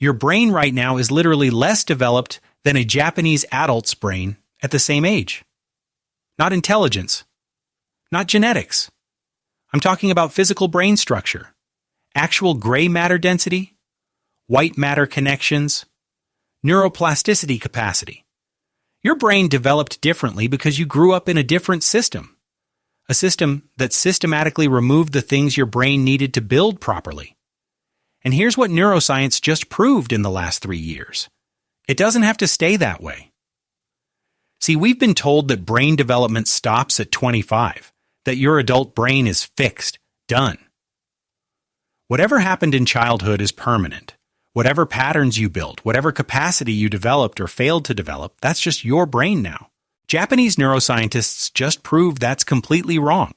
Your brain right now is literally less developed than a Japanese adult's brain at the same age. Not intelligence. Not genetics. I'm talking about physical brain structure, actual gray matter density, white matter connections, neuroplasticity capacity. Your brain developed differently because you grew up in a different system, a system that systematically removed the things your brain needed to build properly. And here's what neuroscience just proved in the last 3 years. It doesn't have to stay that way. See, we've been told that brain development stops at 25, that your adult brain is fixed, done. Whatever happened in childhood is permanent. Whatever patterns you built, whatever capacity you developed or failed to develop, that's just your brain now. Japanese neuroscientists just proved that's completely wrong.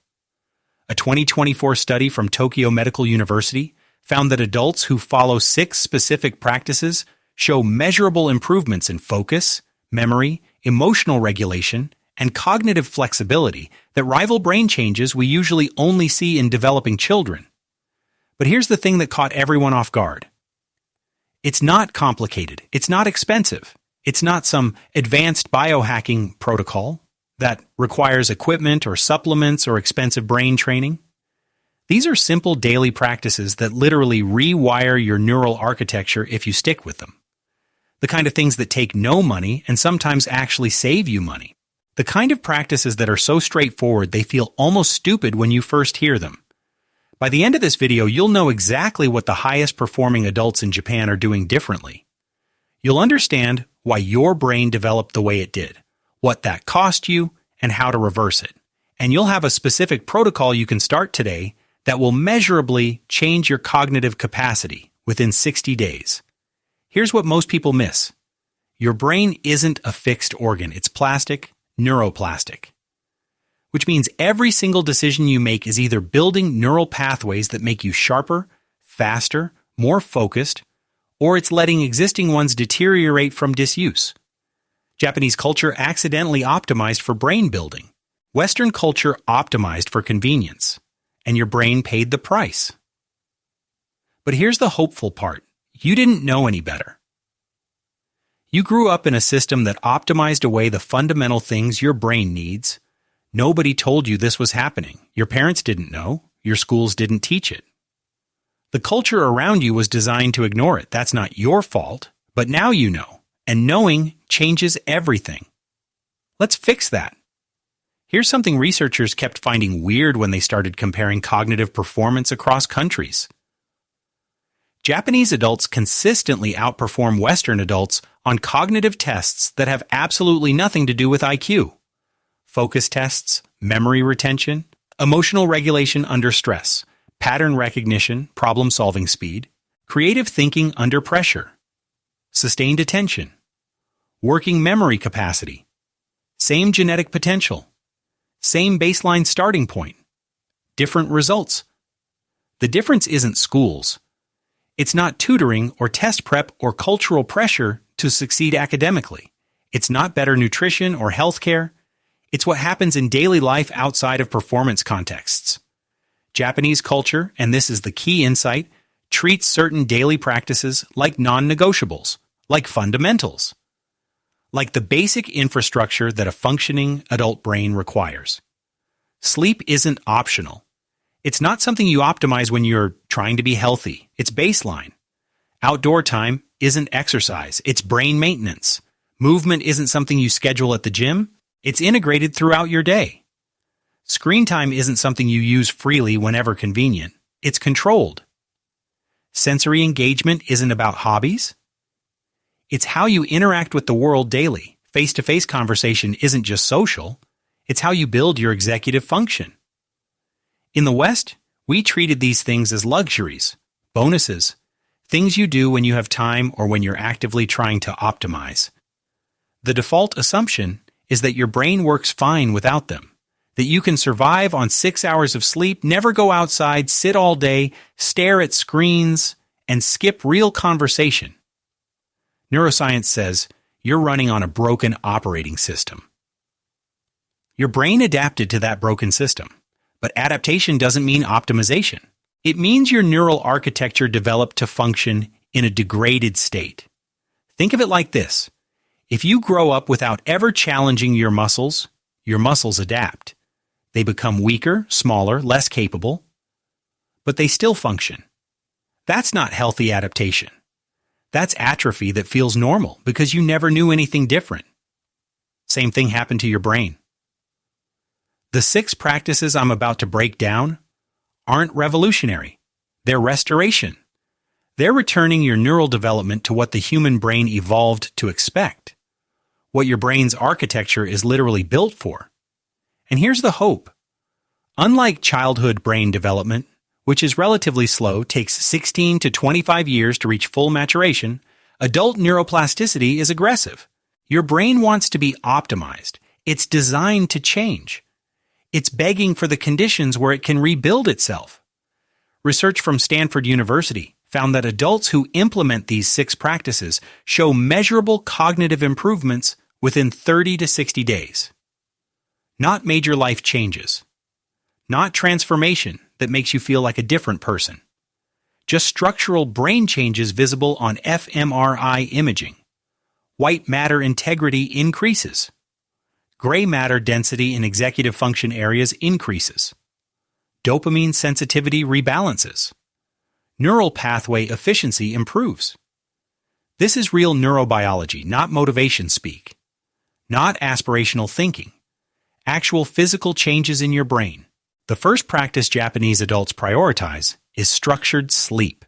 A 2024 study from Tokyo Medical University found that adults who follow 6 specific practices show measurable improvements in focus, memory, emotional regulation, and cognitive flexibility that rival brain changes we usually only see in developing children. But here's the thing that caught everyone off guard. It's not complicated. It's not expensive. It's not some advanced biohacking protocol that requires equipment or supplements or expensive brain training. These are simple daily practices that literally rewire your neural architecture if you stick with them. The kind of things that take no money and sometimes actually save you money. The kind of practices that are so straightforward they feel almost stupid when you first hear them. By the end of this video, you'll know exactly what the highest performing adults in Japan are doing differently. You'll understand why your brain developed the way it did, what that cost you, and how to reverse it. And you'll have a specific protocol you can start today that will measurably change your cognitive capacity within 60 days. Here's what most people miss. Your brain isn't a fixed organ. It's plastic, neuroplastic. Which means every single decision you make is either building neural pathways that make you sharper, faster, more focused, or it's letting existing ones deteriorate from disuse. Japanese culture accidentally optimized for brain building. Western culture optimized for convenience. And your brain paid the price. But here's the hopeful part. You didn't know any better. You grew up in a system that optimized away the fundamental things your brain needs. Nobody told you this was happening. Your parents didn't know. Your schools didn't teach it. The culture around you was designed to ignore it. That's not your fault, but now you know. And knowing changes everything. Let's fix that. Here's something researchers kept finding weird when they started comparing cognitive performance across countries. Japanese adults consistently outperform Western adults on cognitive tests that have absolutely nothing to do with IQ. Focus tests, memory retention, emotional regulation under stress, pattern recognition, problem-solving speed, creative thinking under pressure, sustained attention, working memory capacity, same genetic potential, same baseline starting point, different results. The difference isn't schools. It's not tutoring or test prep or cultural pressure to succeed academically. It's not better nutrition or healthcare. It's what happens in daily life outside of performance contexts. Japanese culture, and this is the key insight, treats certain daily practices like non-negotiables, like fundamentals, like the basic infrastructure that a functioning adult brain requires. Sleep isn't optional. It's not something you optimize when you're trying to be healthy. It's baseline. Outdoor time isn't exercise. It's brain maintenance. Movement isn't something you schedule at the gym. It's integrated throughout your day. Screen time isn't something you use freely whenever convenient. It's controlled. Sensory engagement isn't about hobbies. It's how you interact with the world daily. Face-to-face conversation isn't just social. It's how you build your executive function. In the West, we treated these things as luxuries, bonuses, things you do when you have time or when you're actively trying to optimize. The default assumption is that your brain works fine without them, that you can survive on 6 hours of sleep, never go outside, sit all day, stare at screens, and skip real conversation. Neuroscience says you're running on a broken operating system. Your brain adapted to that broken system, but adaptation doesn't mean optimization. It means your neural architecture developed to function in a degraded state. Think of it like this. If you grow up without ever challenging your muscles adapt. They become weaker, smaller, less capable, but they still function. That's not healthy adaptation. That's atrophy that feels normal because you never knew anything different. Same thing happened to your brain. The 6 practices I'm about to break down aren't revolutionary. They're restoration. They're returning your neural development to what the human brain evolved to expect, what your brain's architecture is literally built for. And here's the hope. Unlike childhood brain development, which is relatively slow, takes 16 to 25 years to reach full maturation, adult neuroplasticity is aggressive. Your brain wants to be optimized. It's designed to change. It's begging for the conditions where it can rebuild itself. Research from Stanford University found that adults who implement these 6 practices show measurable cognitive improvements within 30 to 60 days. Not major life changes. Not transformation that makes you feel like a different person. Just structural brain changes visible on fMRI imaging. White matter integrity increases. Gray matter density in executive function areas increases. Dopamine sensitivity rebalances. Neural pathway efficiency improves. This is real neurobiology, not motivation speak. Not aspirational thinking. Actual physical changes in your brain. The first practice Japanese adults prioritize is structured sleep.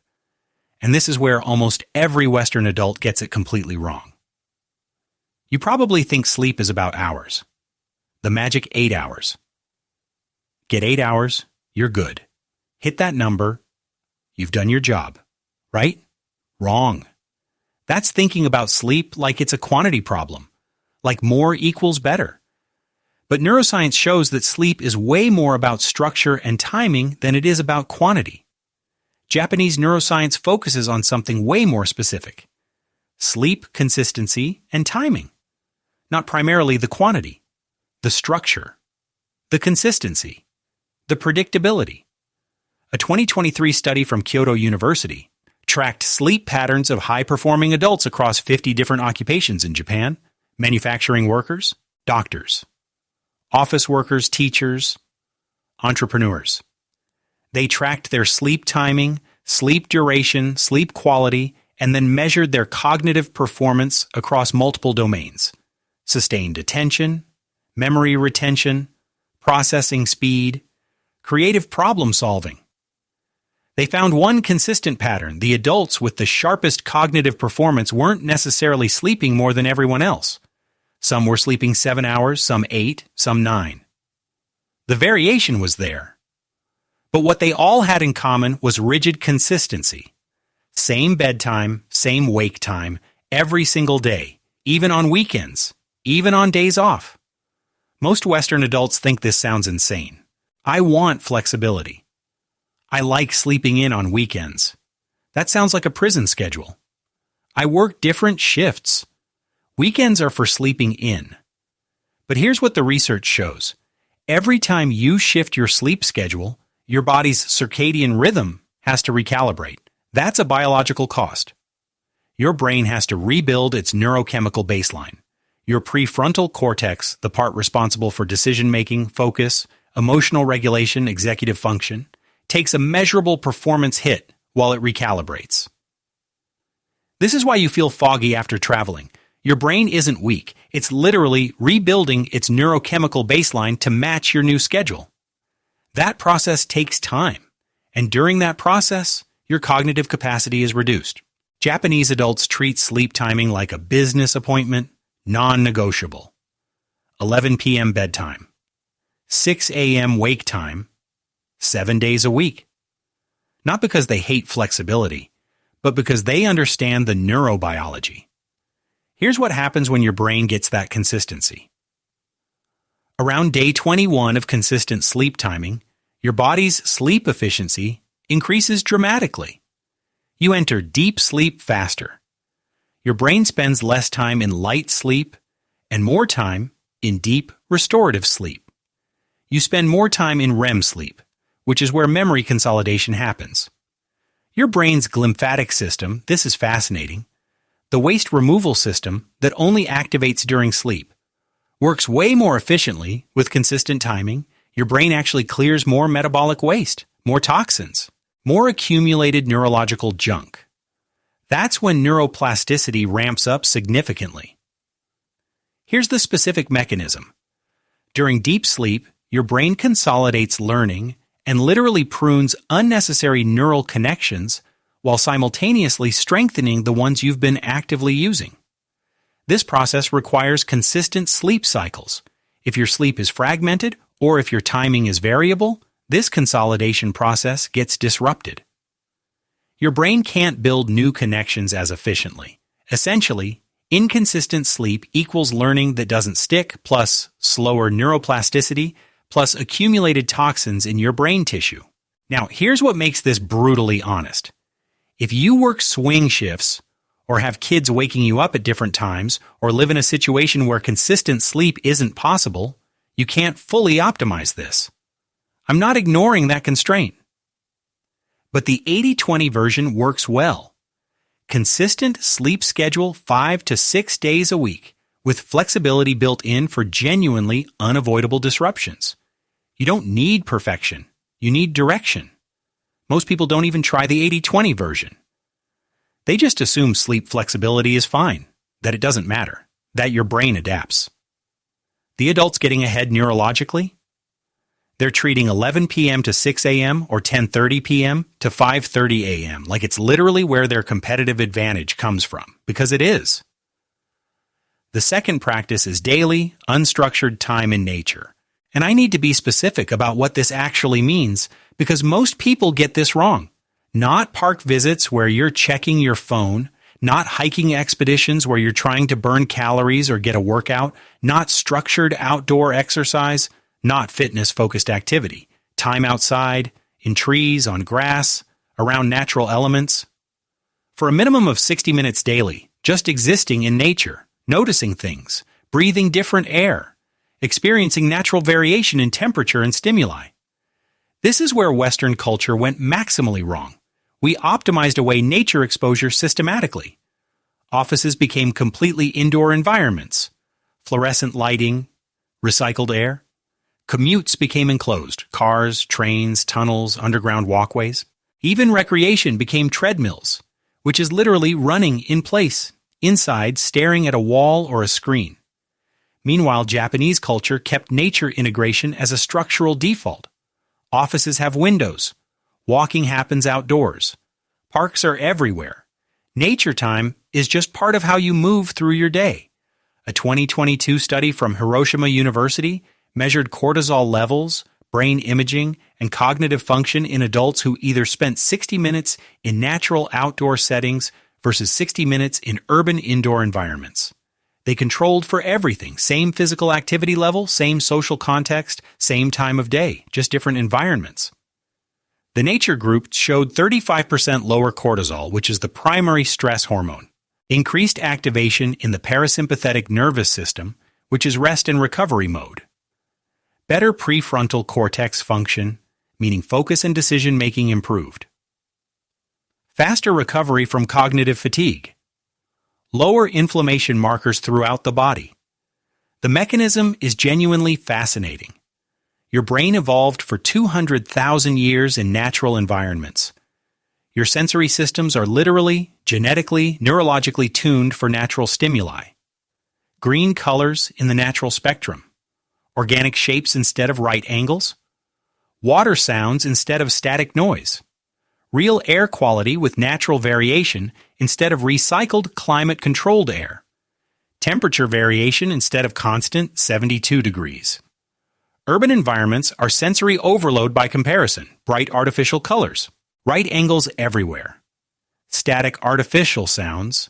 And this is where almost every Western adult gets it completely wrong. You probably think sleep is about hours. The magic 8 hours. Get 8 hours, you're good. Hit that number, you've done your job. Right? Wrong. That's thinking about sleep like it's a quantity problem. Like more equals better. But neuroscience shows that sleep is way more about structure and timing than it is about quantity. Japanese neuroscience focuses on something way more specific. Sleep consistency and timing. Not primarily the quantity, the structure, the consistency, the predictability. A 2023 study from Kyoto University tracked sleep patterns of high-performing adults across 50 different occupations in Japan: manufacturing workers, doctors, office workers, teachers, entrepreneurs. They tracked their sleep timing, sleep duration, sleep quality, and then measured their cognitive performance across multiple domains: sustained attention, memory retention, processing speed, creative problem solving. They found one consistent pattern: the adults with the sharpest cognitive performance weren't necessarily sleeping more than everyone else. Some were sleeping 7 hours, some 8, some 9. The variation was there. But what they all had in common was rigid consistency. Same bedtime, same wake time, every single day, even on weekends, even on days off. Most Western adults think this sounds insane. I want flexibility. I like sleeping in on weekends. That sounds like a prison schedule. I work different shifts. Weekends are for sleeping in. But here's what the research shows. Every time you shift your sleep schedule, your body's circadian rhythm has to recalibrate. That's a biological cost. Your brain has to rebuild its neurochemical baseline. Your prefrontal cortex, the part responsible for decision-making, focus, emotional regulation, executive function, takes a measurable performance hit while it recalibrates. This is why you feel foggy after traveling. Your brain isn't weak. It's literally rebuilding its neurochemical baseline to match your new schedule. That process takes time, and during that process, your cognitive capacity is reduced. Japanese adults treat sleep timing like a business appointment, non-negotiable. 11 p.m. bedtime. 6 a.m. wake time. 7 days a week. Not because they hate flexibility, but because they understand the neurobiology. Here's what happens when your brain gets that consistency. Around day 21 of consistent sleep timing, your body's sleep efficiency increases dramatically. You enter deep sleep faster. Your brain spends less time in light sleep and more time in deep restorative sleep. You spend more time in REM sleep, which is where memory consolidation happens. Your brain's glymphatic system, this is fascinating, the waste removal system that only activates during sleep, works way more efficiently with consistent timing. Your brain actually clears more metabolic waste, more toxins, more accumulated neurological junk. That's when neuroplasticity ramps up significantly. Here's the specific mechanism. During deep sleep, your brain consolidates learning and literally prunes unnecessary neural connections while simultaneously strengthening the ones you've been actively using. This process requires consistent sleep cycles. If your sleep is fragmented or if your timing is variable, this consolidation process gets disrupted. Your brain can't build new connections as efficiently. Essentially, inconsistent sleep equals learning that doesn't stick, plus slower neuroplasticity, plus accumulated toxins in your brain tissue. Now, here's what makes this brutally honest. If you work swing shifts, or have kids waking you up at different times, or live in a situation where consistent sleep isn't possible, you can't fully optimize this. I'm not ignoring that constraint. But the 80-20 version works well. Consistent sleep schedule 5 to 6 days a week, with flexibility built in for genuinely unavoidable disruptions. You don't need perfection. You need direction. Most people don't even try the 80-20 version. They just assume sleep flexibility is fine, that it doesn't matter, that your brain adapts. The adults getting ahead neurologically? They're treating 11 p.m. to 6 a.m. or 10:30 p.m. to 5:30 a.m. like it's literally where their competitive advantage comes from, because it is. The second practice is daily, unstructured time in nature. And I need to be specific about what this actually means, because most people get this wrong. Not park visits where you're checking your phone, not hiking expeditions where you're trying to burn calories or get a workout, not structured outdoor exercise, not fitness-focused activity. Time outside, in trees, on grass, around natural elements. For a minimum of 60 minutes daily, just existing in nature, noticing things, breathing different air, experiencing natural variation in temperature and stimuli. This is where Western culture went maximally wrong. We optimized away nature exposure systematically. Offices became completely indoor environments. Fluorescent lighting, recycled air. Commutes became enclosed. Cars, trains, tunnels, underground walkways. Even recreation became treadmills, which is literally running in place, inside staring at a wall or a screen. Meanwhile, Japanese culture kept nature integration as a structural default. Offices have windows. Walking happens outdoors. Parks are everywhere. Nature time is just part of how you move through your day. A 2022 study from Hiroshima University measured cortisol levels, brain imaging, and cognitive function in adults who either spent 60 minutes in natural outdoor settings versus 60 minutes in urban indoor environments. They controlled for everything, same physical activity level, same social context, same time of day, just different environments. The nature group showed 35% lower cortisol, which is the primary stress hormone, increased activation in the parasympathetic nervous system, which is rest and recovery mode, better prefrontal cortex function, meaning focus and decision-making improved, faster recovery from cognitive fatigue, lower inflammation markers throughout the body. The mechanism is genuinely fascinating. Your brain evolved for 200,000 years in natural environments. Your sensory systems are literally, genetically, neurologically tuned for natural stimuli. Green colors in the natural spectrum. Organic shapes instead of right angles. Water sounds instead of static noise. Real air quality with natural variation instead of recycled climate-controlled air. Temperature variation instead of constant 72 degrees. Urban environments are sensory overload by comparison, bright artificial colors, right angles everywhere, static artificial sounds,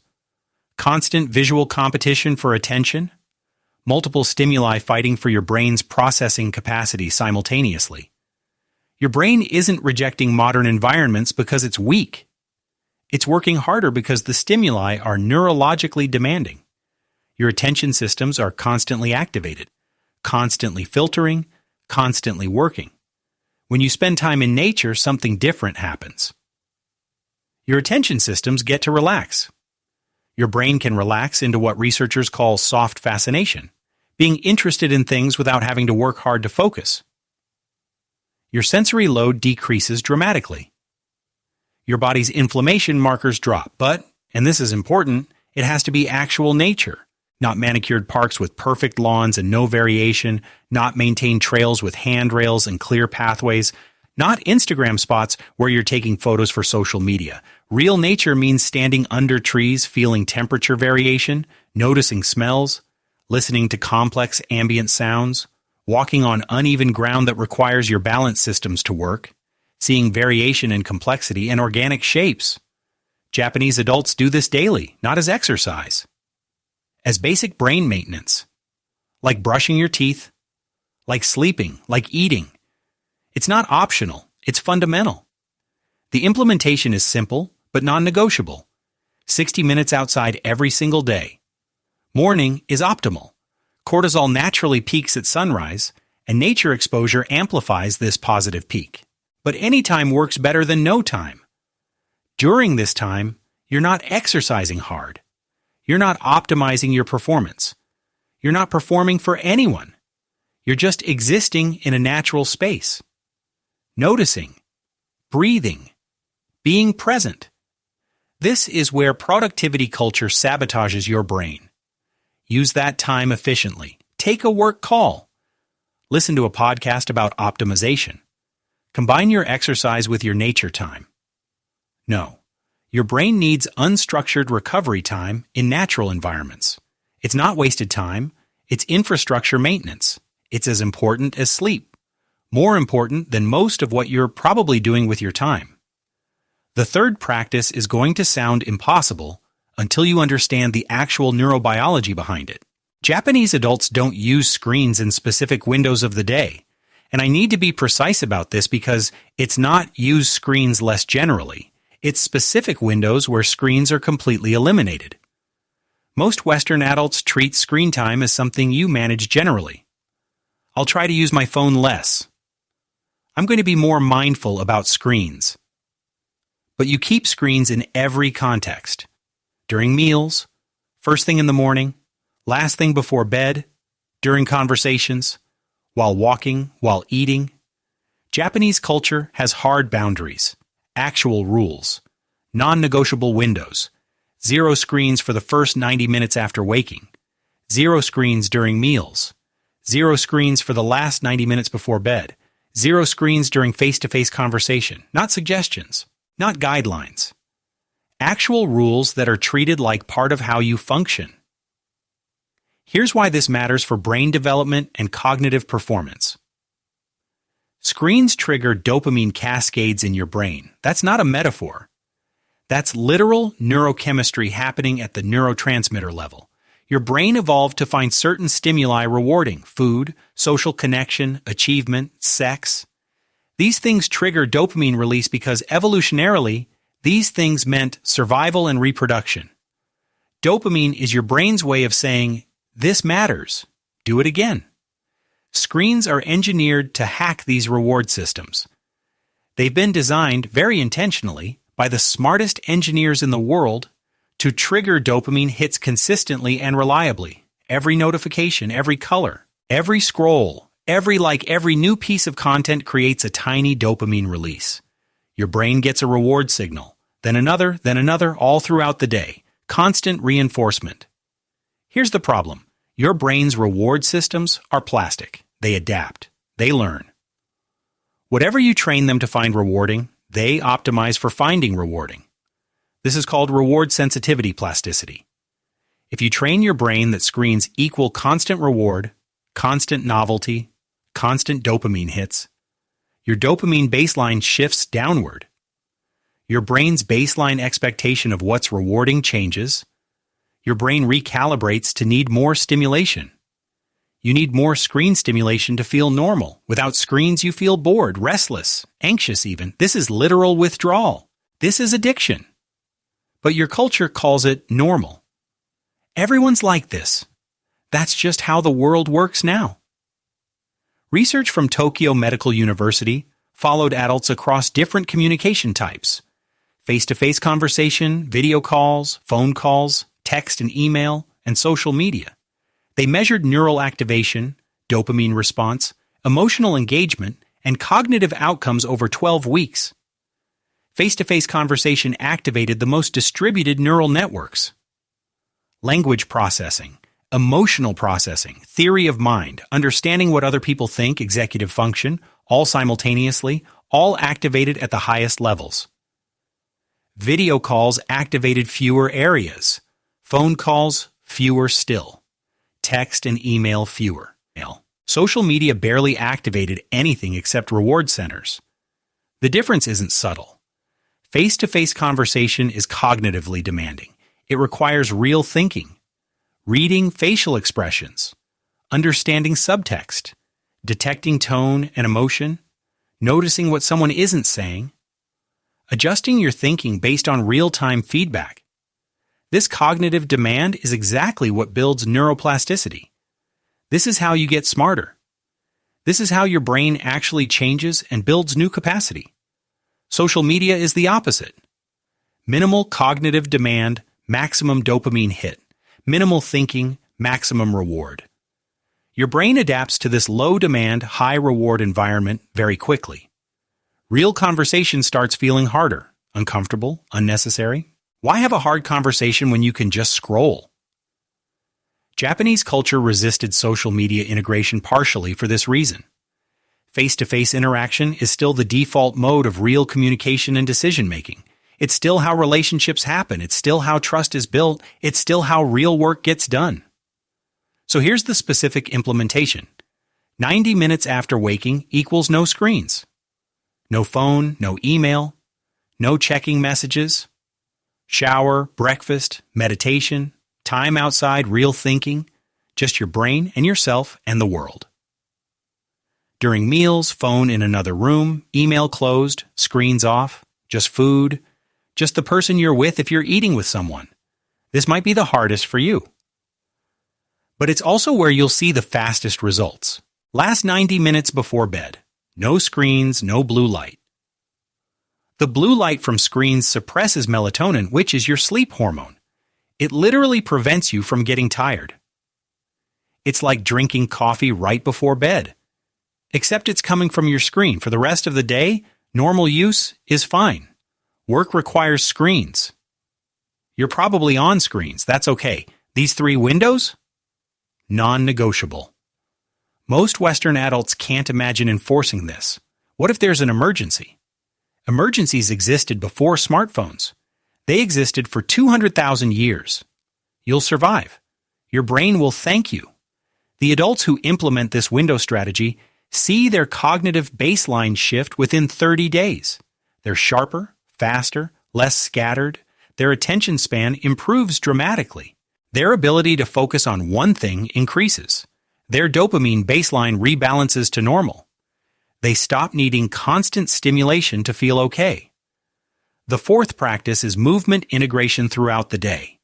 constant visual competition for attention, multiple stimuli fighting for your brain's processing capacity simultaneously. Your brain isn't rejecting modern environments because it's weak. It's working harder because the stimuli are neurologically demanding. Your attention systems are constantly activated, constantly filtering, constantly working. When you spend time in nature, something different happens. Your attention systems get to relax. Your brain can relax into what researchers call soft fascination, being interested in things without having to work hard to focus. Your sensory load decreases dramatically. Your body's inflammation markers drop, but, and this is important, it has to be actual nature, not manicured parks with perfect lawns and no variation, not maintained trails with handrails and clear pathways, not Instagram spots where you're taking photos for social media. Real nature means standing under trees, feeling temperature variation, noticing smells, listening to complex ambient sounds, walking on uneven ground that requires your balance systems to work, seeing variation in complexity and organic shapes. Japanese adults do this daily, not as exercise. As basic brain maintenance. Like brushing your teeth, like sleeping, like eating. It's not optional, it's fundamental. The implementation is simple, but non-negotiable. 60 minutes outside every single day. Morning is optimal. Cortisol naturally peaks at sunrise, and nature exposure amplifies this positive peak. But any time works better than no time. During this time, you're not exercising hard. You're not optimizing your performance. You're not performing for anyone. You're just existing in a natural space. Noticing, breathing, being present. This is where productivity culture sabotages your brain. Use that time efficiently. Take a work call. Listen to a podcast about optimization. Combine your exercise with your nature time. No, your brain needs unstructured recovery time in natural environments. It's not wasted time, it's infrastructure maintenance. It's as important as sleep. More important than most of what you're probably doing with your time. The third practice is going to sound impossible until you understand the actual neurobiology behind it. Japanese adults don't use screens in specific windows of the day, and I need to be precise about this because it's not use screens less generally. It's specific windows where screens are completely eliminated. Most Western adults treat screen time as something you manage generally. I'll try to use my phone less. I'm going to be more mindful about screens. But you keep screens in every context. During meals, first thing in the morning, last thing before bed, during conversations, while walking, while eating. Japanese culture has hard boundaries, actual rules, non-negotiable windows, 0 screens for the first 90 minutes after waking, 0 screens during meals, 0 screens for the last 90 minutes before bed, 0 screens during face-to-face conversation, not suggestions, not guidelines. Actual rules that are treated like part of how you function. Here's why this matters for brain development and cognitive performance. Screens trigger dopamine cascades in your brain. That's not a metaphor. That's literal neurochemistry happening at the neurotransmitter level. Your brain evolved to find certain stimuli rewarding: food, social connection, achievement, sex. These things trigger dopamine release because evolutionarily, these things meant survival and reproduction. Dopamine is your brain's way of saying, "This matters. Do it again." Screens are engineered to hack these reward systems. They've been designed, very intentionally, by the smartest engineers in the world to trigger dopamine hits consistently and reliably. Every notification, every color, every scroll, every new piece of content creates a tiny dopamine release. Your brain gets a reward signal, then another, all throughout the day. Constant reinforcement. Here's the problem. Your brain's reward systems are plastic. They adapt. They learn. Whatever you train them to find rewarding, they optimize for finding rewarding. This is called reward sensitivity plasticity. If you train your brain that screens equal constant reward, constant novelty, constant dopamine hits, your dopamine baseline shifts downward. Your brain's baseline expectation of what's rewarding changes. Your brain recalibrates to need more stimulation. You need more screen stimulation to feel normal. Without screens, you feel bored, restless, anxious even. This is literal withdrawal. This is addiction. But your culture calls it normal. Everyone's like this. That's just how the world works now. Research from Tokyo Medical University followed adults across different communication types. face-to-face conversation, video calls, phone calls, text and email, and social media. They measured neural activation, dopamine response, emotional engagement, and cognitive outcomes over 12 weeks. Face-to-face conversation activated the most distributed neural networks. Language processing, emotional processing, theory of mind, understanding what other people think, executive function, all simultaneously, all activated at the highest levels. Video calls activated fewer areas. Phone calls, fewer still. Text and email, fewer. Social media barely activated anything except reward centers. The difference isn't subtle. Face-to-face conversation is cognitively demanding. It requires real thinking, reading facial expressions, understanding subtext, detecting tone and emotion, noticing what someone isn't saying, adjusting your thinking based on real-time feedback. This cognitive demand is exactly what builds neuroplasticity. This is how you get smarter. This is how your brain actually changes and builds new capacity. Social media is the opposite. Minimal cognitive demand, maximum dopamine hit. Minimal thinking, maximum reward. Your brain adapts to this low-demand, high-reward environment very quickly. Real conversation starts feeling harder, uncomfortable, unnecessary. Why have a hard conversation when you can just scroll? Japanese culture resisted social media integration partially for this reason. Face-to-face interaction is still the default mode of real communication and decision-making. It's still how relationships happen. It's still how trust is built. It's still how real work gets done. So here's the specific implementation. 90 minutes after waking equals no screens. No phone, no email, no checking messages. Shower, breakfast, meditation, time outside, real thinking, just your brain and yourself and the world. During meals, phone in another room, email closed, screens off, just food, just the person you're with if you're eating with someone. This might be the hardest for you. But it's also where you'll see the fastest results. Last 90 minutes before bed. No screens, no blue light. The blue light from screens suppresses melatonin, which is your sleep hormone. It literally prevents you from getting tired. It's like drinking coffee right before bed. Except it's coming from your screen. For the rest of the day, normal use is fine. Work requires screens. You're probably on screens. That's okay. These 3 windows? Non-negotiable. Most Western adults can't imagine enforcing this. What if there's an emergency? Emergencies existed before smartphones. They existed for 200,000 years. You'll survive. Your brain will thank you. The adults who implement this window strategy see their cognitive baseline shift within 30 days. They're sharper, faster, less scattered. Their attention span improves dramatically. Their ability to focus on one thing increases. Their dopamine baseline rebalances to normal. They stop needing constant stimulation to feel okay. The 4th practice is movement integration throughout the day.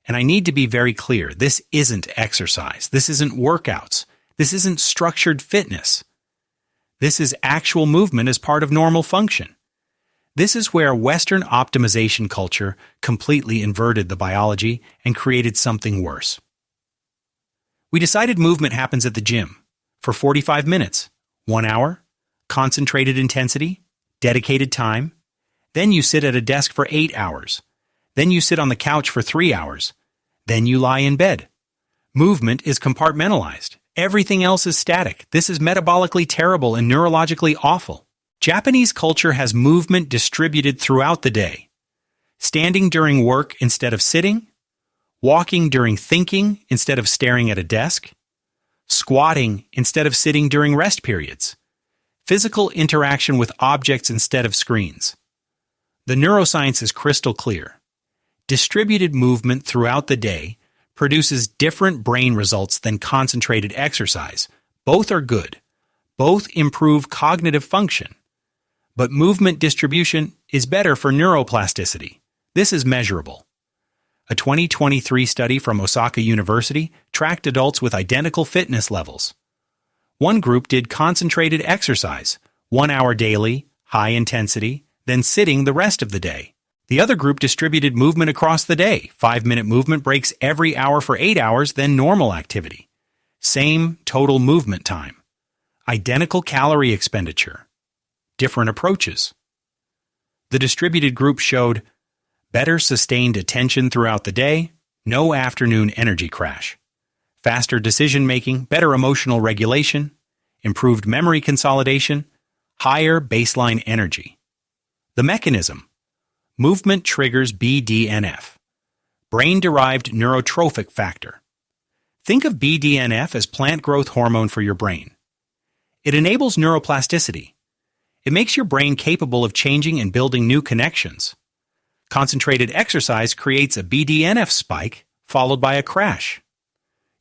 And I need to be very clear, this isn't exercise. This isn't workouts. This isn't structured fitness. This is actual movement as part of normal function. This is where Western optimization culture completely inverted the biology and created something worse. We decided movement happens at the gym for 45 minutes, 1 hour, concentrated intensity, dedicated time. Then you sit at a desk for 8 hours. Then you sit on the couch for 3 hours. Then you lie in bed. Movement is compartmentalized. Everything else is static. This is metabolically terrible and neurologically awful. Japanese culture has movement distributed throughout the day. Standing during work instead of sitting. Walking during thinking instead of staring at a desk. Squatting instead of sitting during rest periods. Physical interaction with objects instead of screens. The neuroscience is crystal clear. Distributed movement throughout the day produces different brain results than concentrated exercise. Both are good. Both improve cognitive function. But movement distribution is better for neuroplasticity. This is measurable. A 2023 study from Osaka University tracked adults with identical fitness levels. One group did concentrated exercise, 1 hour daily, high intensity, then sitting the rest of the day. The other group distributed movement across the day. 5-minute movement breaks every hour for 8 hours, then normal activity. Same total movement time. Identical calorie expenditure. Different approaches. The distributed group showed better sustained attention throughout the day, no afternoon energy crash, faster decision-making, better emotional regulation, improved memory consolidation, higher baseline energy. The mechanism. Movement triggers BDNF, brain-derived neurotrophic factor. Think of BDNF as plant growth hormone for your brain. It enables neuroplasticity. It makes your brain capable of changing and building new connections. Concentrated exercise creates a BDNF spike, followed by a crash.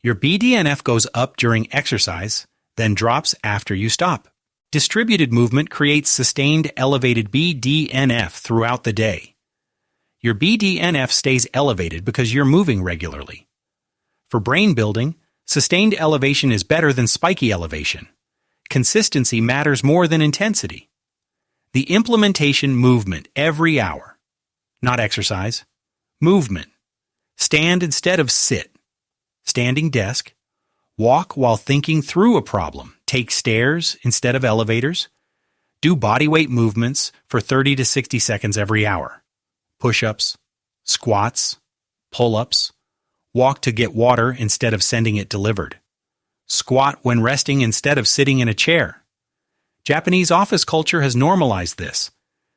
Your BDNF goes up during exercise, then drops after you stop. Distributed movement creates sustained elevated BDNF throughout the day. Your BDNF stays elevated because you're moving regularly. For brain building, sustained elevation is better than spiky elevation. Consistency matters more than intensity. The implementation movement every hour. Not exercise. Movement. Stand instead of sit. Standing desk. Walk while thinking through a problem. Take stairs instead of elevators. Do bodyweight movements for 30 to 60 seconds every hour. Push-ups, squats, pull-ups. Walk to get water instead of sending it delivered. Squat when resting instead of sitting in a chair. Japanese office culture has normalized this.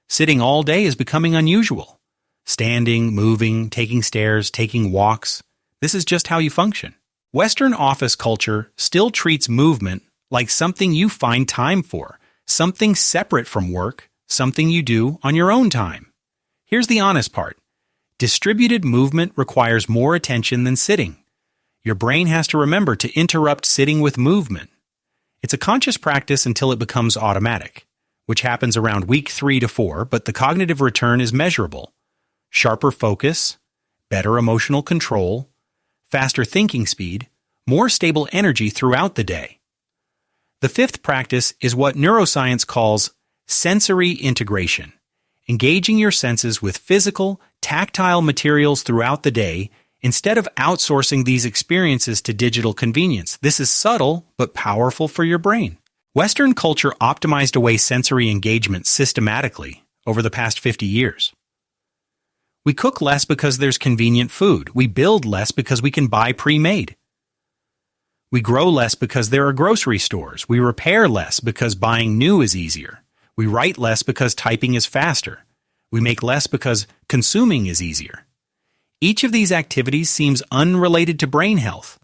Sitting all day is becoming unusual. Standing, moving, taking stairs, taking walks. This is just how you function. Western office culture still treats movement like something you find time for, something separate from work, something you do on your own time. Here's the honest part. Distributed movement requires more attention than sitting. Your brain has to remember to interrupt sitting with movement. It's a conscious practice until it becomes automatic, which happens around week 3 to 4, but the cognitive return is measurable. Sharper focus, better emotional control, faster thinking speed, more stable energy throughout the day. The fifth practice is what neuroscience calls sensory integration, engaging your senses with physical, tactile materials throughout the day instead of outsourcing these experiences to digital convenience. This is subtle but powerful for your brain. Western culture optimized away sensory engagement systematically over the past 50 years. We cook less because there's convenient food. We build less because we can buy pre-made. We grow less because there are grocery stores. We repair less because buying new is easier. We write less because typing is faster. We make less because consuming is easier. Each of these activities seems unrelated to brain health,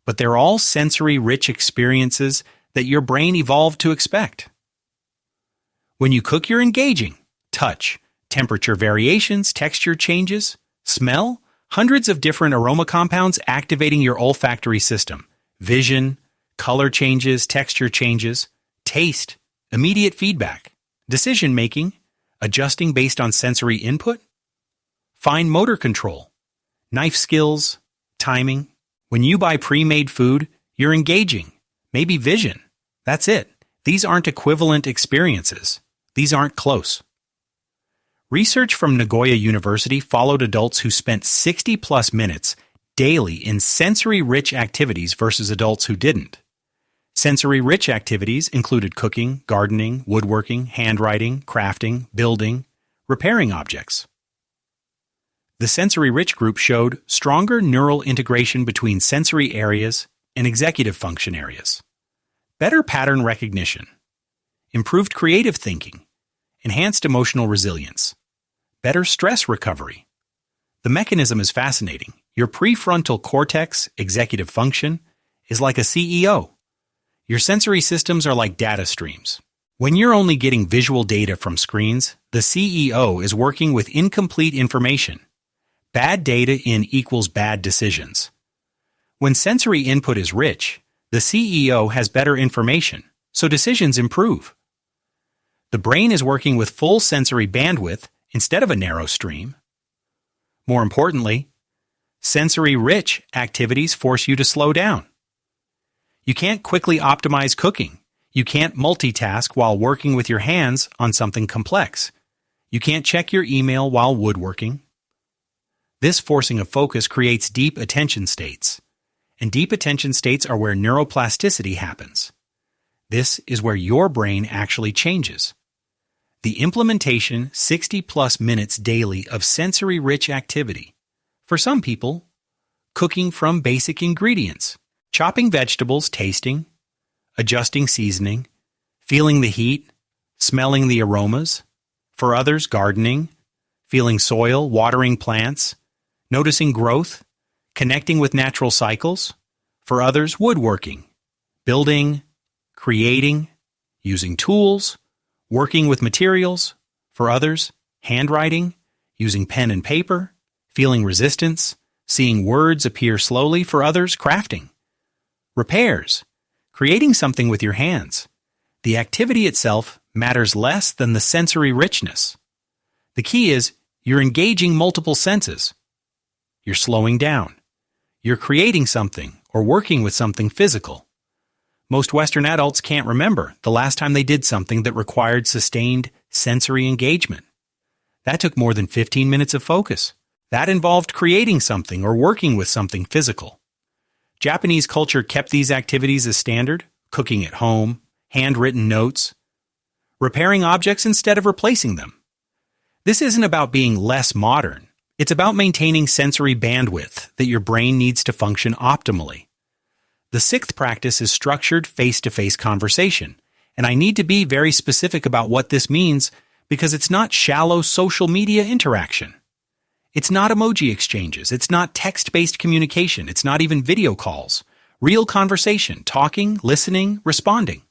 but they're all sensory-rich experiences that your brain evolved to expect. When you cook, you're engaging. Touch, temperature variations, texture changes, smell, hundreds of different aroma compounds activating your olfactory system. Vision, color changes, texture changes, taste, immediate feedback, decision-making, adjusting based on sensory input, fine motor control, knife skills, timing. When you buy pre-made food, you're engaging. Maybe vision. That's it. These aren't equivalent experiences. These aren't close. Research from Nagoya University followed adults who spent 60-plus minutes daily in sensory-rich activities versus adults who didn't. Sensory-rich activities included cooking, gardening, woodworking, handwriting, crafting, building, repairing objects. The sensory-rich group showed stronger neural integration between sensory areas and executive function areas, better pattern recognition, improved creative thinking, enhanced emotional resilience, better stress recovery. The mechanism is fascinating. Your prefrontal cortex, executive function, is like a CEO. Your sensory systems are like data streams. When you're only getting visual data from screens, the CEO is working with incomplete information. Bad data in equals bad decisions. When sensory input is rich, the CEO has better information, so decisions improve. The brain is working with full sensory bandwidth instead of a narrow stream. More importantly, sensory-rich activities force you to slow down. You can't quickly optimize cooking. You can't multitask while working with your hands on something complex. You can't check your email while woodworking. This forcing of focus creates deep attention states, and deep attention states are where neuroplasticity happens. This is where your brain actually changes. The implementation 60-plus minutes daily of sensory-rich activity. For some people, cooking from basic ingredients, chopping vegetables, tasting, adjusting seasoning, feeling the heat, smelling the aromas. For others, gardening, feeling soil, watering plants, noticing growth, connecting with natural cycles. For others, woodworking, building, creating, using tools, working with materials. For others, handwriting, using pen and paper, feeling resistance, seeing words appear slowly. For others, crafting. Repairs, creating something with your hands. The activity itself matters less than the sensory richness. The key is you're engaging multiple senses. You're slowing down. You're creating something or working with something physical. Most Western adults can't remember the last time they did something that required sustained sensory engagement. That took more than 15 minutes of focus. That involved creating something or working with something physical. Japanese culture kept these activities as standard, cooking at home, handwritten notes, repairing objects instead of replacing them. This isn't about being less modern. It's about maintaining sensory bandwidth that your brain needs to function optimally. The sixth practice is structured face-to-face conversation, and I need to be very specific about what this means because it's not shallow social media interaction. It's not emoji exchanges. It's not text-based communication. It's not even video calls. Real conversation, talking, listening, responding.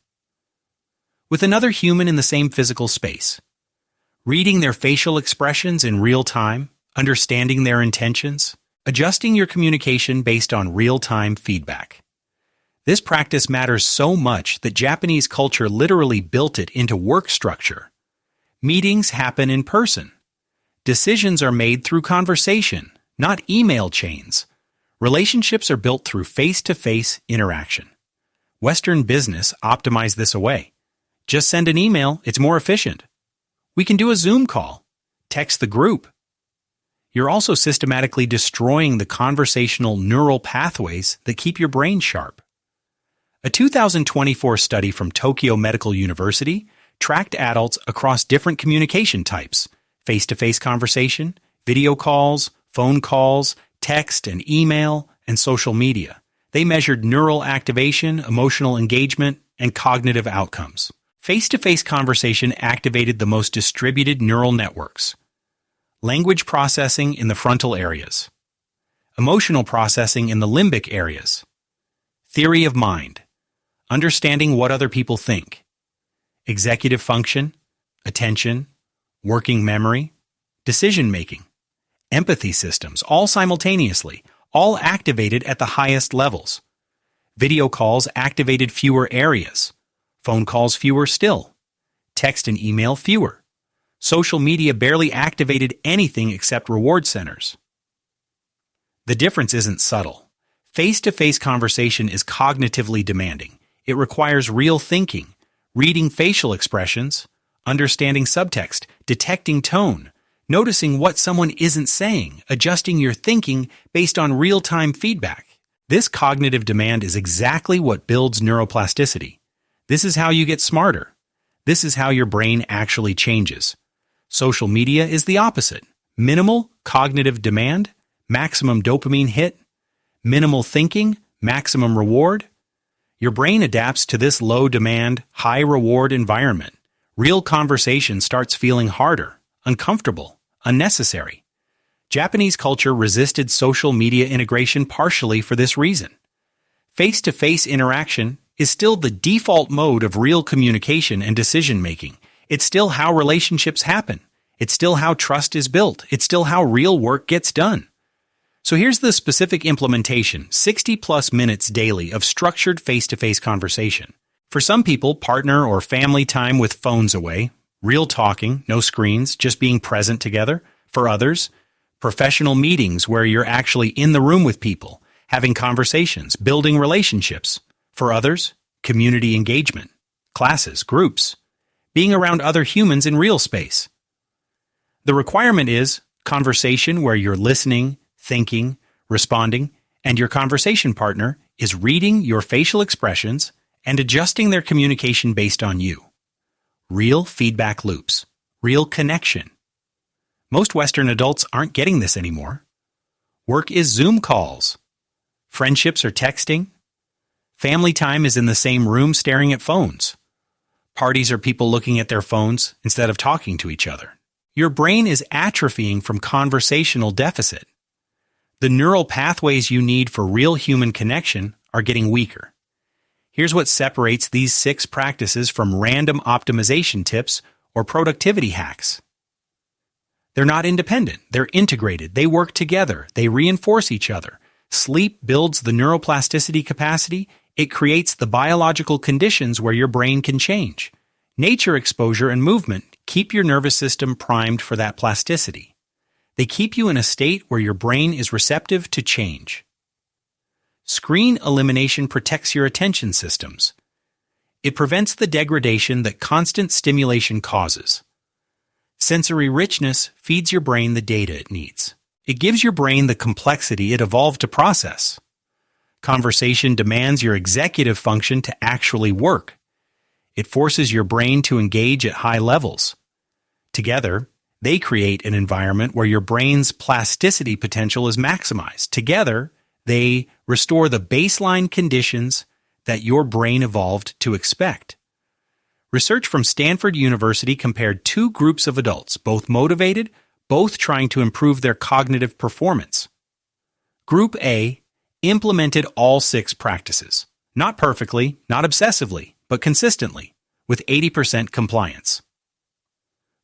With another human in the same physical space. Reading their facial expressions in real time, understanding their intentions, adjusting your communication based on real-time feedback. This practice matters so much that Japanese culture literally built it into work structure. Meetings happen in person. Decisions are made through conversation, not email chains. Relationships are built through face-to-face interaction. Western business optimized this away. Just send an email, it's more efficient. We can do a Zoom call. Text the group. You're also systematically destroying the conversational neural pathways that keep your brain sharp. A 2024 study from Tokyo Medical University tracked adults across different communication types: face-to-face conversation, video calls, phone calls, text and email, and social media. They measured neural activation, emotional engagement, and cognitive outcomes. Face-to-face conversation activated the most distributed neural networks. Language processing in the frontal areas. Emotional processing in the limbic areas. Theory of mind. Understanding what other people think. Executive function. Attention. Working memory. Decision-making. Empathy systems, all simultaneously, all activated at the highest levels. Video calls activated fewer areas. Phone calls fewer still. Text and email fewer. Social media barely activated anything except reward centers. The difference isn't subtle. Face-to-face conversation is cognitively demanding. It requires real thinking, reading facial expressions, understanding subtext, detecting tone, noticing what someone isn't saying, adjusting your thinking based on real-time feedback. This cognitive demand is exactly what builds neuroplasticity. This is how you get smarter. This is how your brain actually changes. Social media is the opposite. Minimal cognitive demand, maximum dopamine hit. Minimal thinking, maximum reward. Your brain adapts to this low-demand, high-reward environment. Real conversation starts feeling harder, uncomfortable, unnecessary. Japanese culture resisted social media integration partially for this reason. Face-to-face interaction is still the default mode of real communication and decision-making. It's still how relationships happen. It's still how trust is built. It's still how real work gets done. So here's the specific implementation, 60-plus minutes daily of structured face-to-face conversation. For some people, partner or family time with phones away, real talking, no screens, just being present together. For others, professional meetings where you're actually in the room with people, having conversations, building relationships. For others, community engagement, classes, groups, being around other humans in real space. The requirement is conversation where you're listening, thinking, responding, and your conversation partner is reading your facial expressions and adjusting their communication based on you. Real feedback loops. Real connection. Most Western adults aren't getting this anymore. Work is Zoom calls. Friendships are texting. Family time is in the same room staring at phones. Parties are people looking at their phones instead of talking to each other. Your brain is atrophying from conversational deficit. The neural pathways you need for real human connection are getting weaker. Here's what separates these 6 practices from random optimization tips or productivity hacks. They're not independent. They're integrated. They work together. They reinforce each other. Sleep builds the neuroplasticity capacity. It creates the biological conditions where your brain can change. Nature exposure and movement keep your nervous system primed for that plasticity. They keep you in a state where your brain is receptive to change. Screen elimination protects your attention systems. It prevents the degradation that constant stimulation causes. Sensory richness feeds your brain the data it needs. It gives your brain the complexity it evolved to process. Conversation demands your executive function to actually work. It forces your brain to engage at high levels. Together, they create an environment where your brain's plasticity potential is maximized. Together, they restore the baseline conditions that your brain evolved to expect. Research from Stanford University compared 2 groups of adults, both motivated, both trying to improve their cognitive performance. Group A implemented all 6 practices. Not perfectly, not obsessively, but consistently, with 80% compliance.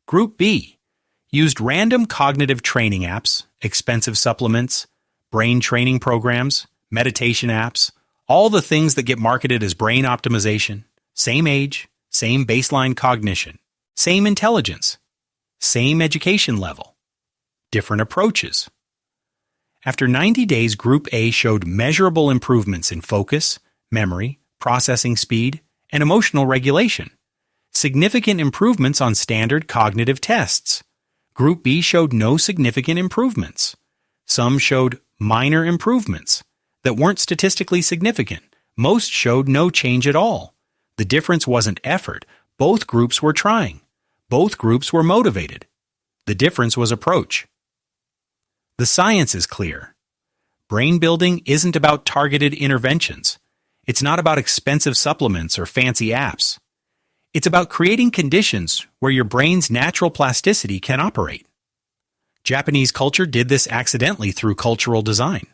Group B used random cognitive training apps, expensive supplements, brain training programs, meditation apps, all the things that get marketed as brain optimization. Same age, same baseline cognition, same intelligence, same education level, different approaches. After 90 days, Group A showed measurable improvements in focus, memory, processing speed, and emotional regulation. Significant improvements on standard cognitive tests. Group B showed no significant improvements. Some showed minor improvements that weren't statistically significant. Most showed no change at all. The difference wasn't effort. Both groups were trying. Both groups were motivated. The difference was approach. The science is clear. Brain building isn't about targeted interventions. It's not about expensive supplements or fancy apps. It's about creating conditions where your brain's natural plasticity can operate. Japanese culture did this accidentally through cultural design,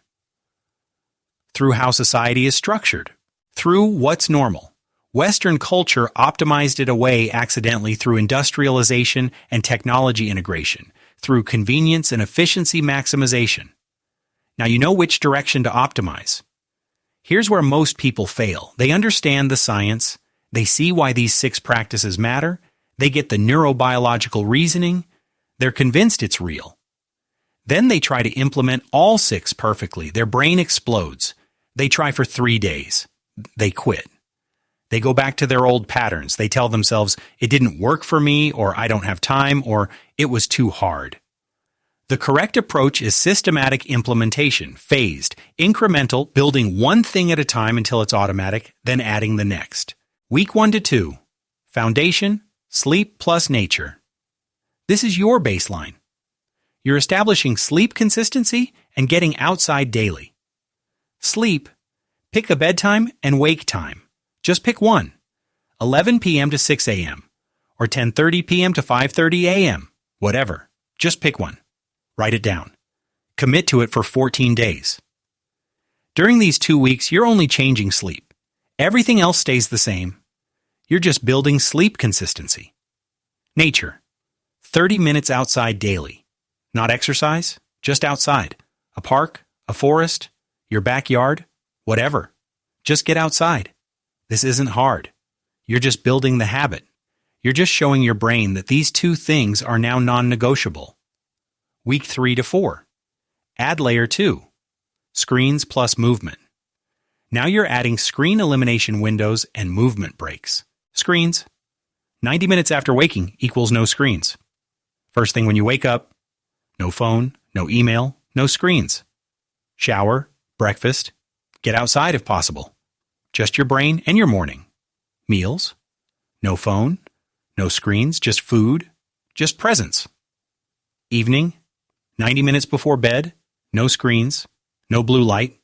through how society is structured, through what's normal. Western culture optimized it away accidentally through industrialization and technology integration, through convenience and efficiency maximization. Now you know which direction to optimize. Here's where most people fail. They understand the science. They see why these 6 practices matter. They get the neurobiological reasoning. They're convinced it's real. Then they try to implement all 6 perfectly. Their brain explodes. They try for 3 days. They quit. They go back to their old patterns. They tell themselves, it didn't work for me, or I don't have time, or it was too hard. The correct approach is systematic implementation, phased, incremental, building one thing at a time until it's automatic, then adding the next. Week 1 to 2. Foundation, sleep plus nature. This is your baseline. You're establishing sleep consistency and getting outside daily. Sleep. Pick a bedtime and wake time. Just pick one. 11 p.m. to 6 a.m. or 10:30 p.m. to 5:30 a.m. Whatever. Just pick one. Write it down. Commit to it for 14 days. During these 2 weeks, you're only changing sleep. Everything else stays the same. You're just building sleep consistency. Nature. 30 minutes outside daily. Not exercise, just outside. A park, a forest, your backyard, whatever. Just get outside. This isn't hard. You're just building the habit. You're just showing your brain that these 2 things are now non-negotiable. Week 3 to 4. Add layer 2. Screens plus movement. Now you're adding screen elimination windows and movement breaks. Screens. 90 minutes after waking equals no screens. First thing when you wake up, no phone, no email, no screens. Shower, breakfast, get outside if possible. Just your brain and your morning. Meals, no phone, no screens, just food, just presence. Evening, 90 minutes before bed, no screens, no blue light.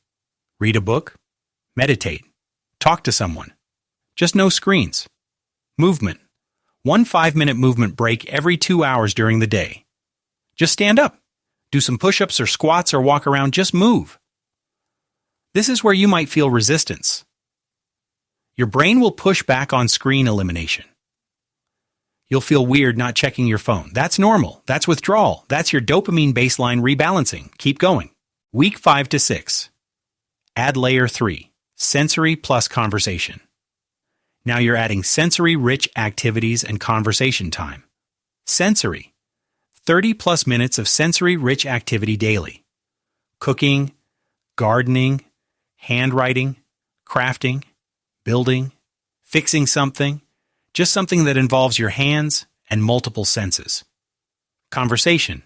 Read a book, meditate, talk to someone. Just no screens. Movement. 1 5-minute movement break every 2 hours during the day. Just stand up. Do some push-ups or squats or walk around. Just move. This is where you might feel resistance. Your brain will push back on screen elimination. You'll feel weird not checking your phone. That's normal. That's withdrawal. That's your dopamine baseline rebalancing. Keep going. Week 5 to 6. Add layer 3, sensory plus conversation. Now you're adding sensory-rich activities and conversation time. Sensory. 30 plus minutes of sensory-rich activity daily. Cooking, gardening, handwriting, crafting, building, fixing something, just something that involves your hands and multiple senses. Conversation.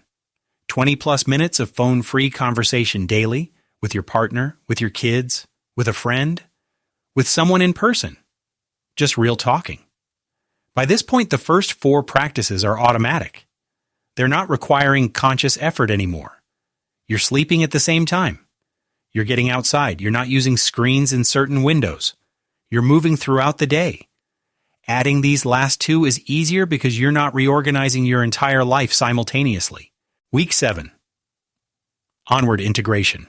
20 plus minutes of phone-free conversation daily with your partner, with your kids, with a friend, with someone in person. Just real talking. By this point, the first 4 practices are automatic. They're not requiring conscious effort anymore. You're sleeping at the same time. You're getting outside. You're not using screens in certain windows. You're moving throughout the day. Adding these last 2 is easier because you're not reorganizing your entire life simultaneously. Week 7. Onward integration.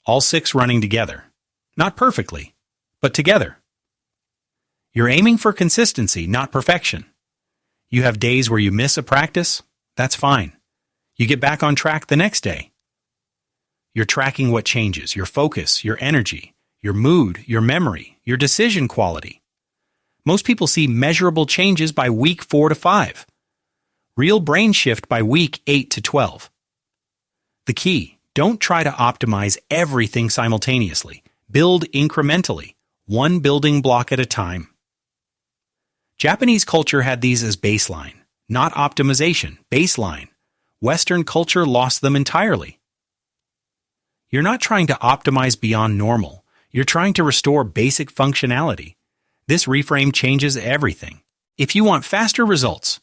All 6 running together. Not perfectly, but together. You're aiming for consistency, not perfection. You have days where you miss a practice. That's fine. You get back on track the next day. You're tracking what changes, your focus, your energy, your mood, your memory, your decision quality. Most people see measurable changes by week 4 to 5. Real brain shift by week 8 to 12. The key, don't try to optimize everything simultaneously. Build incrementally, one building block at a time. Japanese culture had these as baseline, not optimization, baseline. Western culture lost them entirely. You're not trying to optimize beyond normal. You're trying to restore basic functionality. This reframe changes everything. If you want faster results,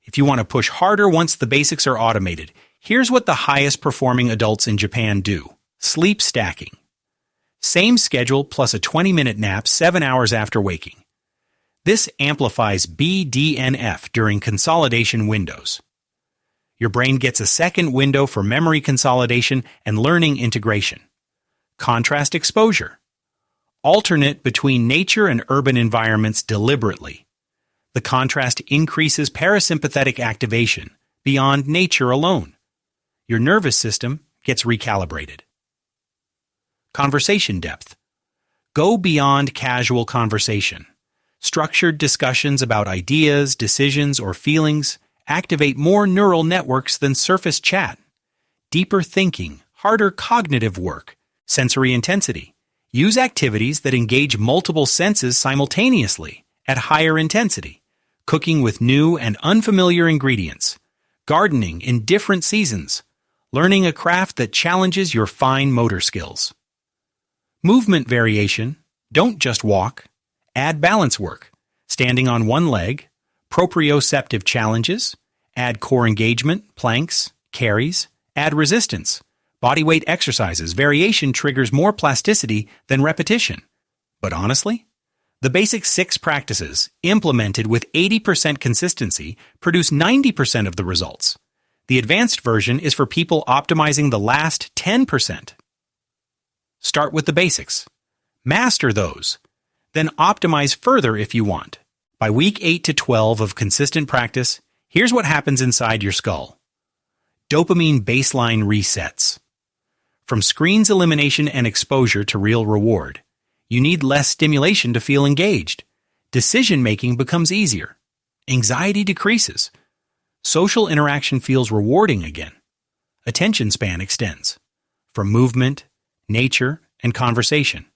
if you want to push harder once the basics are automated, here's what the highest performing adults in Japan do. Sleep stacking. Same schedule plus a 20-minute nap 7 hours after waking. This amplifies BDNF during consolidation windows. Your brain gets a second window for memory consolidation and learning integration. Contrast exposure. Alternate between nature and urban environments deliberately. The contrast increases parasympathetic activation beyond nature alone. Your nervous system gets recalibrated. Conversation depth. Go beyond casual conversation. Structured discussions about ideas, decisions, or feelings activate more neural networks than surface chat. Deeper thinking, harder cognitive work, sensory intensity. Use activities that engage multiple senses simultaneously at higher intensity. Cooking with new and unfamiliar ingredients. Gardening in different seasons. Learning a craft that challenges your fine motor skills. Movement variation. Don't just walk. Add balance work, standing on one leg, proprioceptive challenges, add core engagement, planks, carries, add resistance, bodyweight exercises. Variation triggers more plasticity than repetition. But honestly, the basic 6 practices, implemented with 80% consistency, produce 90% of the results. The advanced version is for people optimizing the last 10%. Start with the basics. Master those. Then optimize further if you want. By week 8 to 12 of consistent practice, here's what happens inside your skull. Dopamine baseline resets. From screens elimination and exposure to real reward, you need less stimulation to feel engaged. Decision-making becomes easier. Anxiety decreases. Social interaction feels rewarding again. Attention span extends. From movement, nature, and conversation.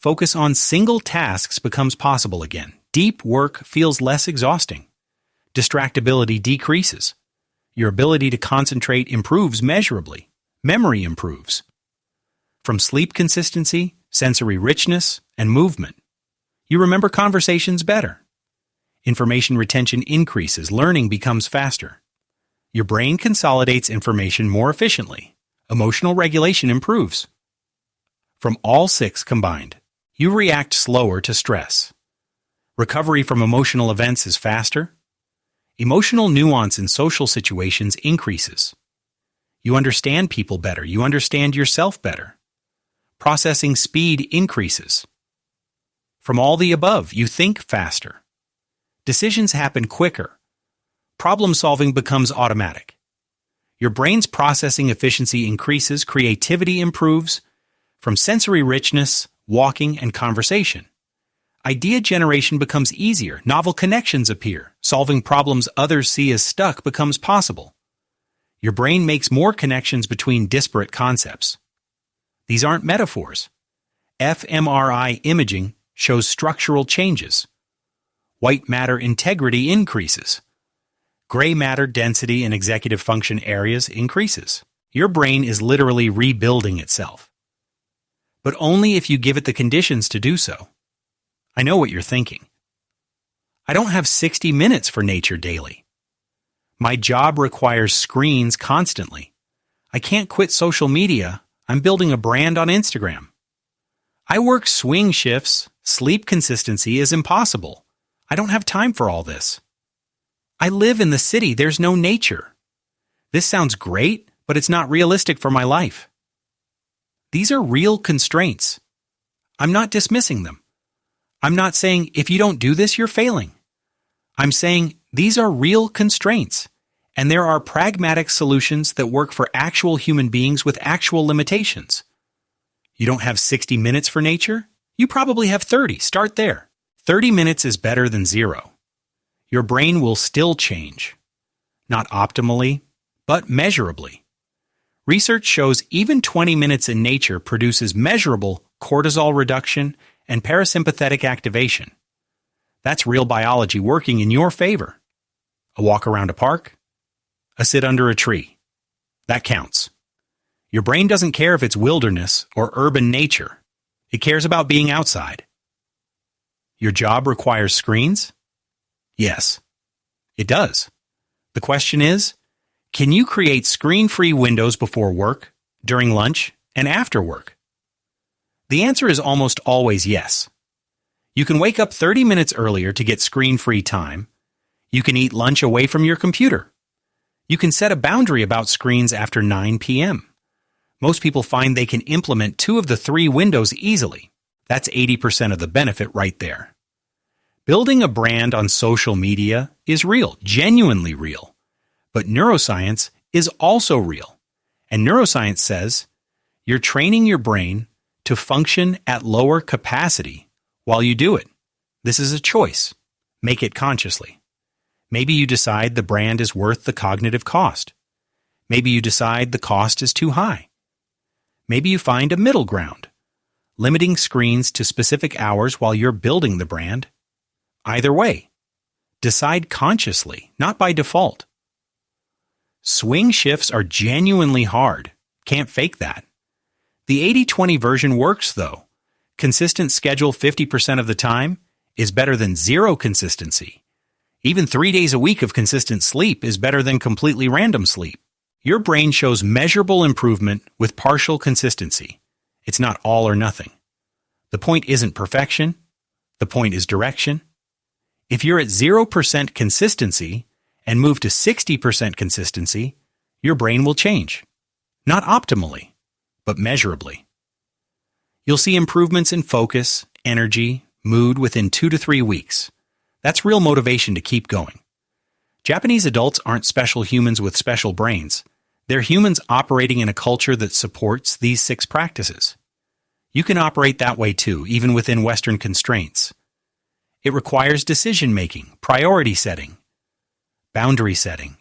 Focus on single tasks becomes possible again. Deep work feels less exhausting. Distractibility decreases. Your ability to concentrate improves measurably. Memory improves. From sleep consistency, sensory richness, and movement, you remember conversations better. Information retention increases, learning becomes faster. Your brain consolidates information more efficiently. Emotional regulation improves. From all six combined, you react slower to stress. Recovery from emotional events is faster. Emotional nuance in social situations increases. You understand people better. You understand yourself better. Processing speed increases. From all the above, you think faster. Decisions happen quicker. Problem-solving becomes automatic. Your brain's processing efficiency increases, creativity improves, from sensory richness, walking, and conversation. Idea generation becomes easier, novel connections appear, solving problems others see as stuck becomes possible. Your brain makes more connections between disparate concepts. These aren't metaphors. fMRI imaging shows structural changes. White matter integrity increases. Gray matter density in executive function areas increases. Your brain is literally rebuilding itself. But only if you give it the conditions to do so. I know what you're thinking. I don't have 60 minutes for nature daily. My job requires screens constantly. I can't quit social media. I'm building a brand on Instagram. I work swing shifts. Sleep consistency is impossible. I don't have time for all this. I live in the city. There's no nature. This sounds great, but it's not realistic for my life. These are real constraints. I'm not dismissing them. I'm not saying if you don't do this, you're failing. I'm saying these are real constraints, and there are pragmatic solutions that work for actual human beings with actual limitations. You don't have 60 minutes for nature? You probably have 30. Start there. 30 minutes is better than 0. Your brain will still change. Not optimally, but measurably. Research shows even 20 minutes in nature produces measurable cortisol reduction and parasympathetic activation. That's real biology working in your favor. A walk around a park, a sit under a tree. That counts. Your brain doesn't care if it's wilderness or urban nature. It cares about being outside. Your job requires screens? Yes, it does. The question is, can you create screen-free windows before work, during lunch, and after work? The answer is almost always yes. You can wake up 30 minutes earlier to get screen-free time. You can eat lunch away from your computer. You can set a boundary about screens after 9 p.m. Most people find they can implement 2 of the 3 windows easily. That's 80% of the benefit right there. Building a brand on social media is real, genuinely real. But neuroscience is also real. And neuroscience says you're training your brain to function at lower capacity while you do it. This is a choice. Make it consciously. Maybe you decide the brand is worth the cognitive cost. Maybe you decide the cost is too high. Maybe you find a middle ground, limiting screens to specific hours while you're building the brand. Either way, decide consciously, not by default. Swing shifts are genuinely hard. Can't fake that. The 80-20 version works, though. Consistent schedule 50% of the time is better than 0 consistency. Even 3 days a week of consistent sleep is better than completely random sleep. Your brain shows measurable improvement with partial consistency. It's not all or nothing. The point isn't perfection. The point is direction. If you're at 0% consistency and move to 60% consistency, your brain will change. Not optimally, but measurably. You'll see improvements in focus, energy, mood within 2 to 3 weeks. That's real motivation to keep going. Japanese adults aren't special humans with special brains. They're humans operating in a culture that supports these 6 practices. You can operate that way too, even within Western constraints. It requires decision-making, priority setting, boundary setting.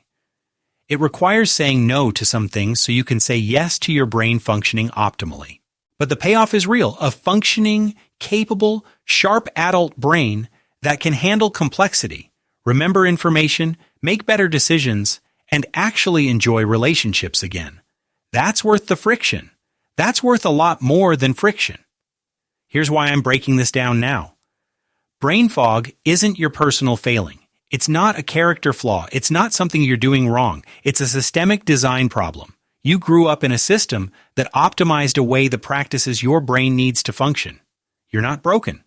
It requires saying no to some things so you can say yes to your brain functioning optimally. But the payoff is real, a functioning, capable, sharp adult brain that can handle complexity, remember information, make better decisions, and actually enjoy relationships again. That's worth the friction. That's worth a lot more than friction. Here's why I'm breaking this down now. Brain fog isn't your personal failing. It's not a character flaw. It's not something you're doing wrong. It's a systemic design problem. You grew up in a system that optimized away the practices your brain needs to function. You're not broken.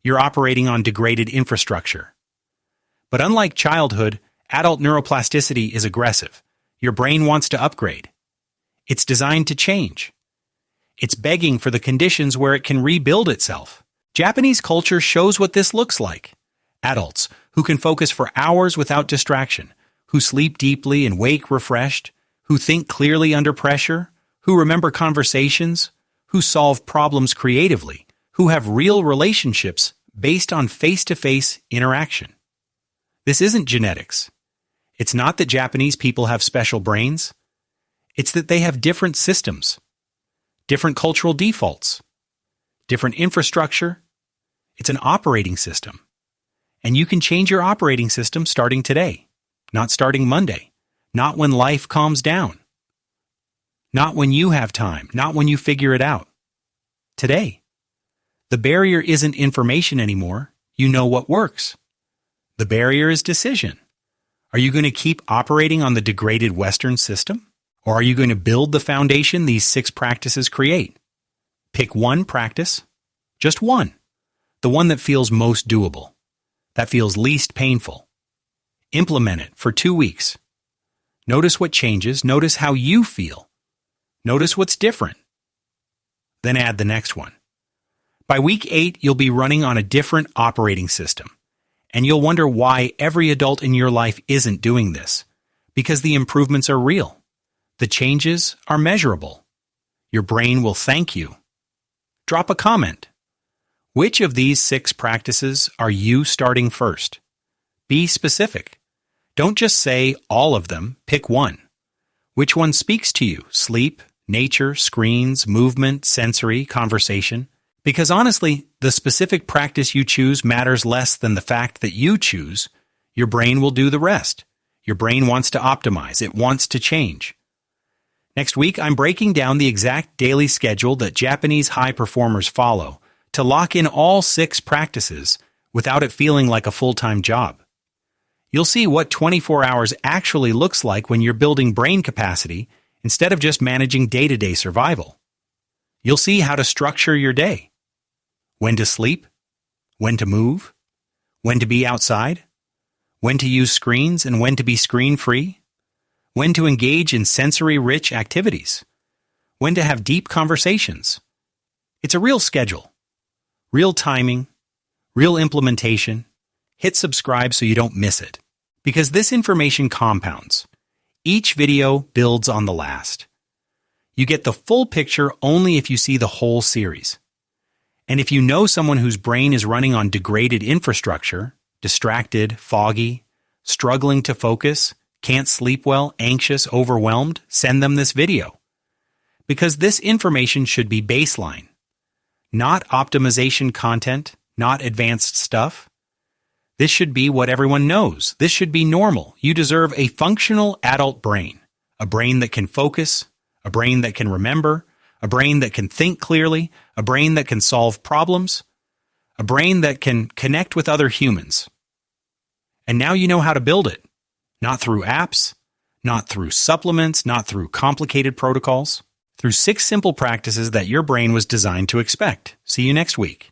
You're operating on degraded infrastructure. But unlike childhood, adult neuroplasticity is aggressive. Your brain wants to upgrade. It's designed to change. It's begging for the conditions where it can rebuild itself. Japanese culture shows what this looks like. Adults who can focus for hours without distraction, who sleep deeply and wake refreshed, who think clearly under pressure, who remember conversations, who solve problems creatively, who have real relationships based on face-to-face interaction. This isn't genetics. It's not that Japanese people have special brains. It's that they have different systems, different cultural defaults, different infrastructure. It's an operating system. And you can change your operating system starting today, not starting Monday, not when life calms down, not when you have time, not when you figure it out. Today. The barrier isn't information anymore. You know what works. The barrier is decision. Are you going to keep operating on the degraded Western system? Or are you going to build the foundation these 6 practices create? Pick one practice, just one, the one that feels most doable, that feels least painful. Implement it for 2 weeks. Notice what changes, notice how you feel. Notice what's different. Then add the next one. By week 8, you'll be running on a different operating system, and you'll wonder why every adult in your life isn't doing this, because the improvements are real. The changes are measurable. Your brain will thank you. Drop a comment. Which of these 6 practices are you starting first? Be specific. Don't just say all of them, pick one. Which one speaks to you? Sleep, nature, screens, movement, sensory, conversation? Because honestly, the specific practice you choose matters less than the fact that you choose. Your brain will do the rest. Your brain wants to optimize. It wants to change. Next week, I'm breaking down the exact daily schedule that Japanese high performers follow to lock in all 6 practices without it feeling like a full-time job. You'll see what 24 hours actually looks like when you're building brain capacity instead of just managing day-to-day survival. You'll see how to structure your day. When to sleep, when to move, when to be outside, when to use screens and when to be screen-free, when to engage in sensory-rich activities, when to have deep conversations. It's a real schedule, real timing, real implementation. Hit subscribe so you don't miss it, because this information compounds. Each video builds on the last. You get the full picture only if you see the whole series. And if you know someone whose brain is running on degraded infrastructure, distracted, foggy, struggling to focus, can't sleep well, anxious, overwhelmed, send them this video. Because this information should be baseline, not optimization content, not advanced stuff. This should be what everyone knows. This should be normal. You deserve a functional adult brain, a brain that can focus, a brain that can remember, a brain that can think clearly, a brain that can solve problems, a brain that can connect with other humans. And now you know how to build it. Not through apps, not through supplements, not through complicated protocols, through 6 simple practices that your brain was designed to expect. See you next week.